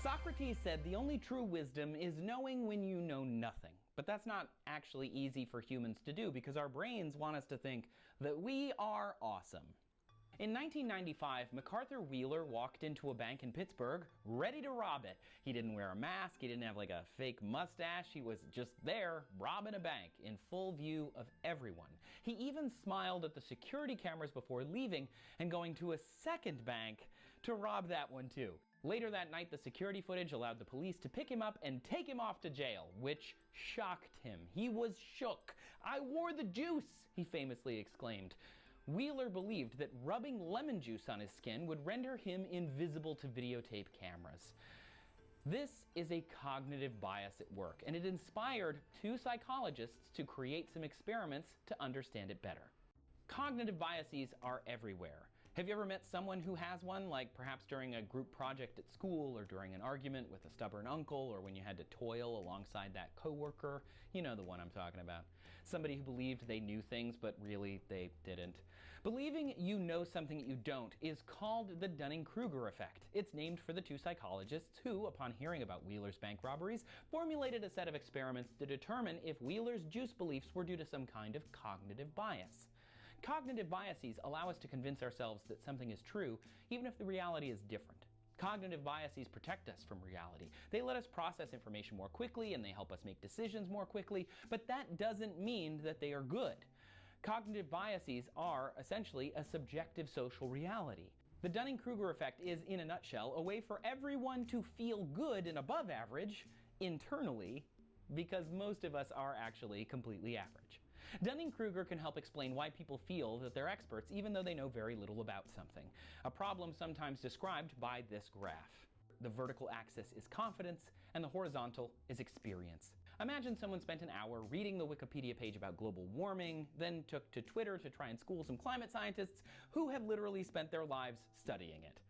Socrates said the only true wisdom is knowing when you know nothing. But that's not actually easy for humans to do because our brains want us to think that we are awesome. In 1995, MacArthur Wheeler walked into a bank in Pittsburgh ready to rob it. He didn't wear a mask, he didn't have like a fake mustache, he was just there robbing a bank in full view of everyone. He even smiled at the security cameras before leaving and going to a second bank to rob that one too. Later that night, the security footage allowed the police to pick him up and take him off to jail, which shocked him. He was shook. "I wore the juice," he famously exclaimed. Wheeler believed that rubbing lemon juice on his skin would render him invisible to videotape cameras. This is a cognitive bias at work, and it inspired two psychologists to create some experiments to understand it better. Cognitive biases are everywhere. Have you ever met someone who has one, like perhaps during a group project at school or during an argument with a stubborn uncle or when you had to toil alongside that coworker? You know the one I'm talking about. Somebody who believed they knew things but really they didn't. Believing you know something you don't is called the Dunning-Kruger effect. It's named for the two psychologists who, upon hearing about Wheeler's bank robberies, formulated a set of experiments to determine if Wheeler's juice beliefs were due to some kind of cognitive bias. Cognitive biases allow us to convince ourselves that something is true, even if the reality is different. Cognitive biases protect us from reality. They let us process information more quickly and they help us make decisions more quickly, but that doesn't mean that they are good. Cognitive biases are essentially a subjective social reality. The Dunning-Kruger effect is, in a nutshell, a way for everyone to feel good and above average internally, because most of us are actually completely average. Dunning-Kruger can help explain why people feel that they're experts even though they know very little about something, a problem sometimes described by this graph. The vertical axis is confidence, and the horizontal is experience. Imagine someone spent an hour reading the Wikipedia page about global warming, then took to Twitter to try and school some climate scientists who have literally spent their lives studying it.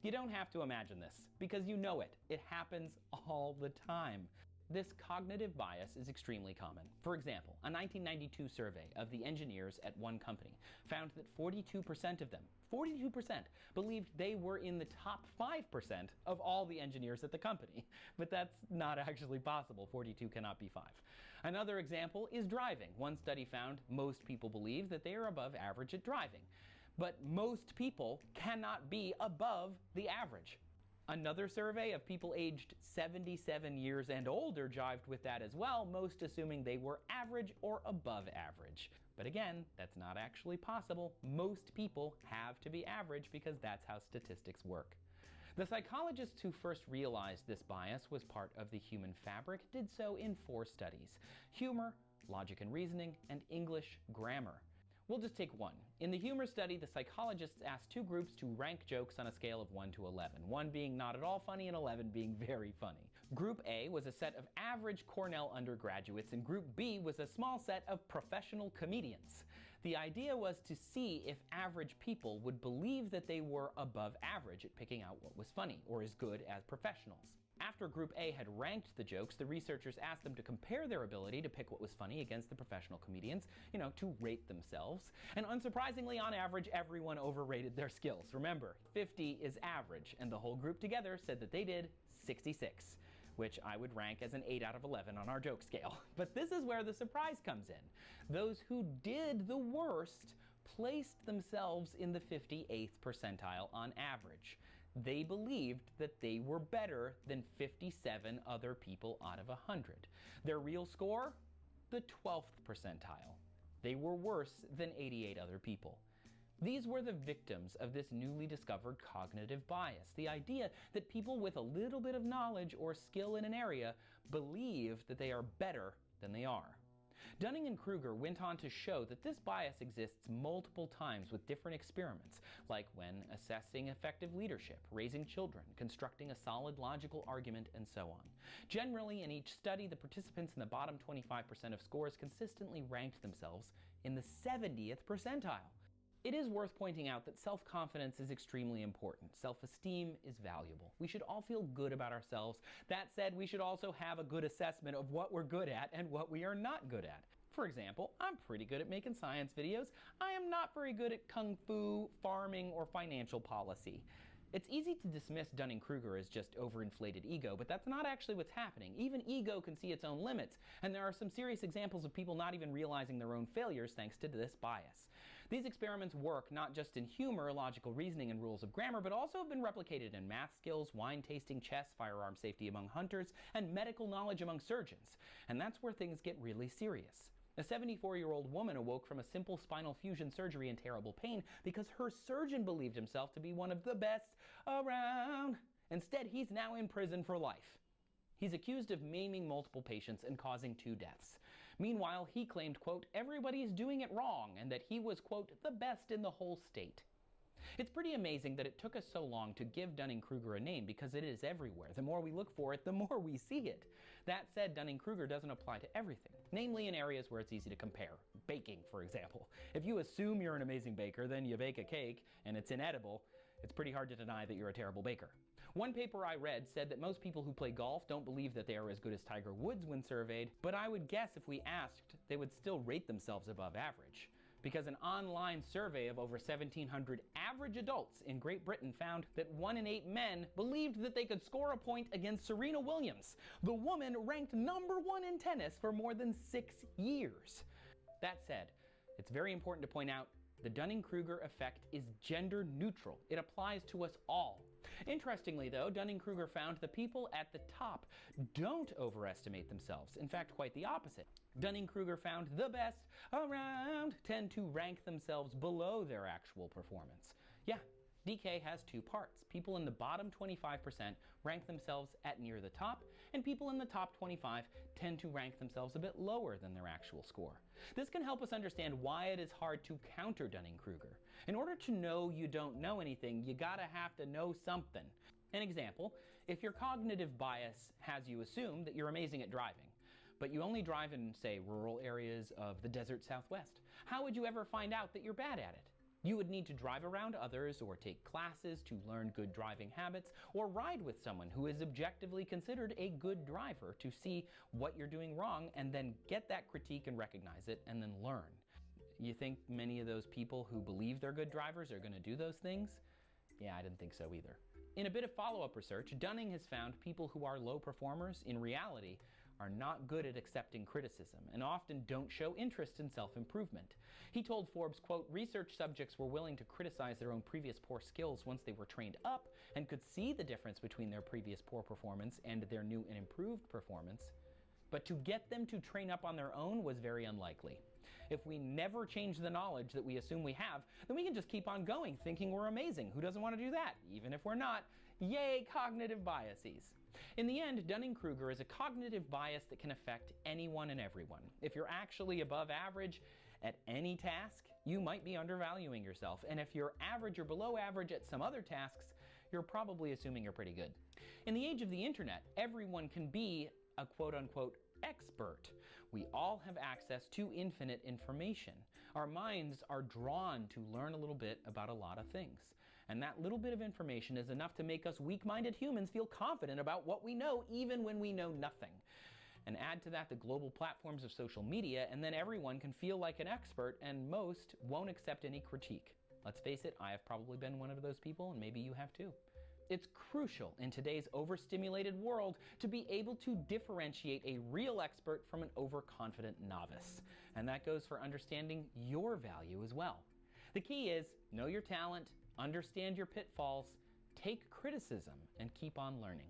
You don't have to imagine this, because you know it. It happens all the time. This cognitive bias is extremely common. For example, a 1992 survey of the engineers at one company found that 42% of them, 42%, believed they were in the top 5% of all the engineers at the company. But that's not actually possible. 42 cannot be 5. Another example is driving. One study found most people believe that they are above average at driving. But most people cannot be above the average. Another survey of people aged 77 years and older jived with that as well, most assuming they were average or above average. But again, that's not actually possible. Most people have to be average because that's how statistics work. The psychologists who first realized this bias was part of the human fabric did so in 4 studies: humor, logic and reasoning, and English grammar. We'll just take one. In the humor study, the psychologists asked 2 groups to rank jokes on a scale of 1 to 11, 1 being not at all funny and 11 being very funny. Group A was a set of average Cornell undergraduates, and Group B was a small set of professional comedians. The idea was to see if average people would believe that they were above average at picking out what was funny, or as good as professionals. After Group A had ranked the jokes, the researchers asked them to compare their ability to pick what was funny against the professional comedians, to rate themselves. And unsurprisingly, on average, everyone overrated their skills. Remember, 50 is average, and the whole group together said that they did 66, which I would rank as an 8 out of 11 on our joke scale. But this is where the surprise comes in. Those who did the worst placed themselves in the 58th percentile on average. They believed that they were better than 57 other people out of 100. Their real score? The 12th percentile. They were worse than 88 other people. These were the victims of this newly discovered cognitive bias, the idea that people with a little bit of knowledge or skill in an area believe that they are better than they are. Dunning and Kruger went on to show that this bias exists multiple times with different experiments, like when assessing effective leadership, raising children, constructing a solid logical argument, and so on. Generally, in each study, the participants in the bottom 25% of scores consistently ranked themselves in the 70th percentile. It is worth pointing out that self-confidence is extremely important. Self-esteem is valuable. We should all feel good about ourselves. That said, we should also have a good assessment of what we're good at and what we are not good at. For example, I'm pretty good at making science videos. I am not very good at kung fu, farming, or financial policy. It's easy to dismiss Dunning-Kruger as just overinflated ego, but that's not actually what's happening. Even ego can see its own limits, and there are some serious examples of people not even realizing their own failures thanks to this bias. These experiments work not just in humor, logical reasoning, and rules of grammar, but also have been replicated in math skills, wine tasting, chess, firearm safety among hunters, and medical knowledge among surgeons. And that's where things get really serious. A 74-year-old woman awoke from a simple spinal fusion surgery in terrible pain because her surgeon believed himself to be one of the best around. Instead, he's now in prison for life. He's accused of maiming multiple patients and causing 2 deaths. Meanwhile, he claimed, quote, everybody's doing it wrong, and that he was, quote, the best in the whole state. It's pretty amazing that it took us so long to give Dunning-Kruger a name because it is everywhere. The more we look for it, the more we see it. That said, Dunning-Kruger doesn't apply to everything, namely in areas where it's easy to compare. Baking, for example. If you assume you're an amazing baker, then you bake a cake and it's inedible, it's pretty hard to deny that you're a terrible baker. One paper I read said that most people who play golf don't believe that they are as good as Tiger Woods when surveyed, but I would guess if we asked, they would still rate themselves above average. Because an online survey of over 1,700 average adults in Great Britain found that 1 in 8 men believed that they could score a point against Serena Williams, the woman ranked #1 in tennis for more than 6 years. That said, it's very important to point out the Dunning-Kruger effect is gender neutral. It applies to us all. Interestingly though, Dunning-Kruger found the people at the top don't overestimate themselves. In fact, quite the opposite. Dunning-Kruger found the best around tend to rank themselves below their actual performance. Yeah, DK has 2 parts. People in the bottom 25% rank themselves at near the top, and people in the top 25 tend to rank themselves a bit lower than their actual score. This can help us understand why it is hard to counter Dunning-Kruger. In order to know you don't know anything, you gotta have to know something. An example, if your cognitive bias has you assume that you're amazing at driving, but you only drive in, say, rural areas of the desert Southwest, how would you ever find out that you're bad at it? You would need to drive around others or take classes to learn good driving habits, or ride with someone who is objectively considered a good driver to see what you're doing wrong and then get that critique and recognize it and then learn. You think many of those people who believe they're good drivers are going to do those things? Yeah, I didn't think so either. In a bit of follow-up research, Dunning has found people who are low performers in reality are not good at accepting criticism and often don't show interest in self-improvement. He told Forbes, quote, research subjects were willing to criticize their own previous poor skills once they were trained up and could see the difference between their previous poor performance and their new and improved performance. But to get them to train up on their own was very unlikely. If we never change the knowledge that we assume we have, then we can just keep on going thinking we're amazing. Who doesn't want to do that? Even if we're not. Yay, cognitive biases. In the end, Dunning-Kruger is a cognitive bias that can affect anyone and everyone. If you're actually above average at any task, you might be undervaluing yourself. And if you're average or below average at some other tasks, you're probably assuming you're pretty good. In the age of the internet, everyone can be a quote-unquote expert. We all have access to infinite information. Our minds are drawn to learn a little bit about a lot of things. And that little bit of information is enough to make us weak-minded humans feel confident about what we know, even when we know nothing. And add to that the global platforms of social media, and then everyone can feel like an expert, and most won't accept any critique. Let's face it, I have probably been one of those people, and maybe you have too. It's crucial in today's overstimulated world to be able to differentiate a real expert from an overconfident novice. And that goes for understanding your value as well. The key is know your talent, understand your pitfalls, take criticism, and keep on learning.